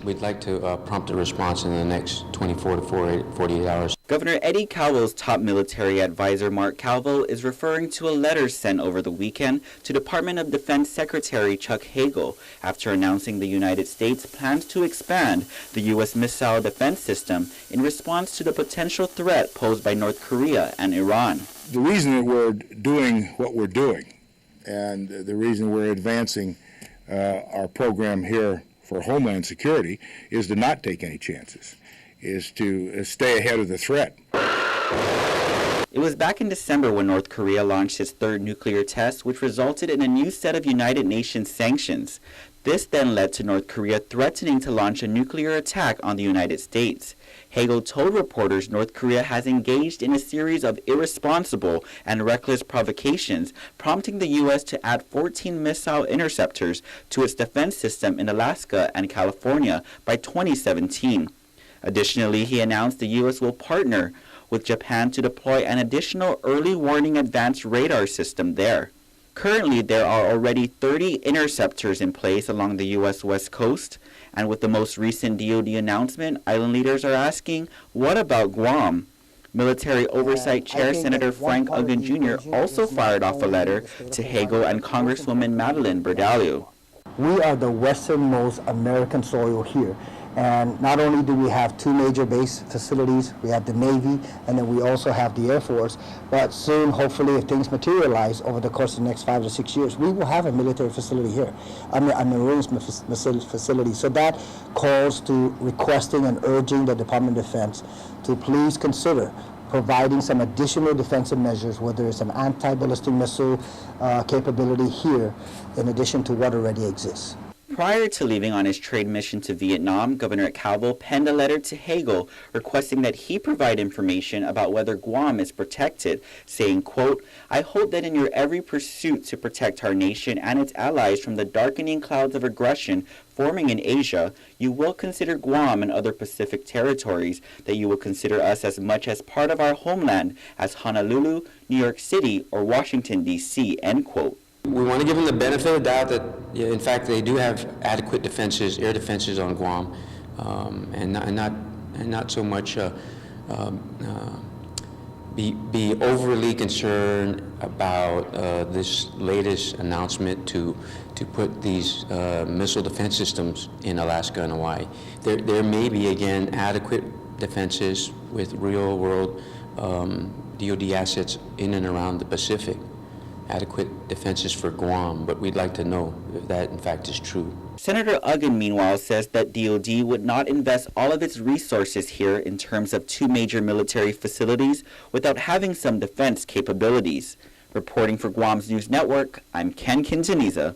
We'd like to prompt a response in the next 24 to 48 hours. Governor Eddie Calvel's top military advisor, Mark Calvel, is referring to a letter sent over the weekend to Department of Defense Secretary Chuck Hagel after announcing the United States plans to expand the U.S. missile defense system in response to the potential threat posed by North Korea and Iran. The reason that we're doing what we're doing and the reason we're advancing our program here for Homeland Security is to not take any chances, is to stay ahead of the threat. It was back in December when North Korea launched its third nuclear test, which resulted in a new set of United Nations sanctions. This then led to North Korea threatening to launch a nuclear attack on the United States. Hagel told reporters North Korea has engaged in a series of irresponsible and reckless provocations, prompting the U.S. to add 14 missile interceptors to its defense system in Alaska and California by 2017. Additionally, he announced the U.S. will partner with Japan to deploy an additional early warning advanced radar system there. Currently, there are already 30 interceptors in place along the U.S. West Coast, and with the most recent DoD announcement, island leaders are asking, what about Guam? Military Oversight Chair Senator Frank Uggan Jr. also fired off a letter to Hagel and Congresswoman Madeleine Bordallo. We are the westernmost American soil here. And not only do we have two major base facilities, we have the Navy, and then we also have the Air Force, but soon, hopefully, if things materialize over the course of the next 5 to 6 years, we will have a military facility here, a Marines facility. So that calls to requesting and urging the Department of Defense to please consider providing some additional defensive measures, whether it's an anti-ballistic missile capability here, in addition to what already exists. Prior to leaving on his trade mission to Vietnam, Governor Calvel penned a letter to Hagel requesting that he provide information about whether Guam is protected, saying, quote, I hope that in your every pursuit to protect our nation and its allies from the darkening clouds of aggression forming in Asia, you will consider Guam and other Pacific territories, that you will consider us as much as part of our homeland as Honolulu, New York City, or Washington, D.C., end quote. We want to give them the benefit of the doubt that, in fact, they do have adequate defenses, air defenses on Guam, and not so much be overly concerned about this latest announcement to put these missile defense systems in Alaska and Hawaii. There may be, again, adequate defenses with real-world DoD assets in and around the Pacific. Adequate defenses for Guam, but we'd like to know if that in fact is true. Senator Uggan, meanwhile, says that DoD would not invest all of its resources here in terms of two major military facilities without having some defense capabilities. Reporting for Guam's News Network, I'm Ken Quintanilla.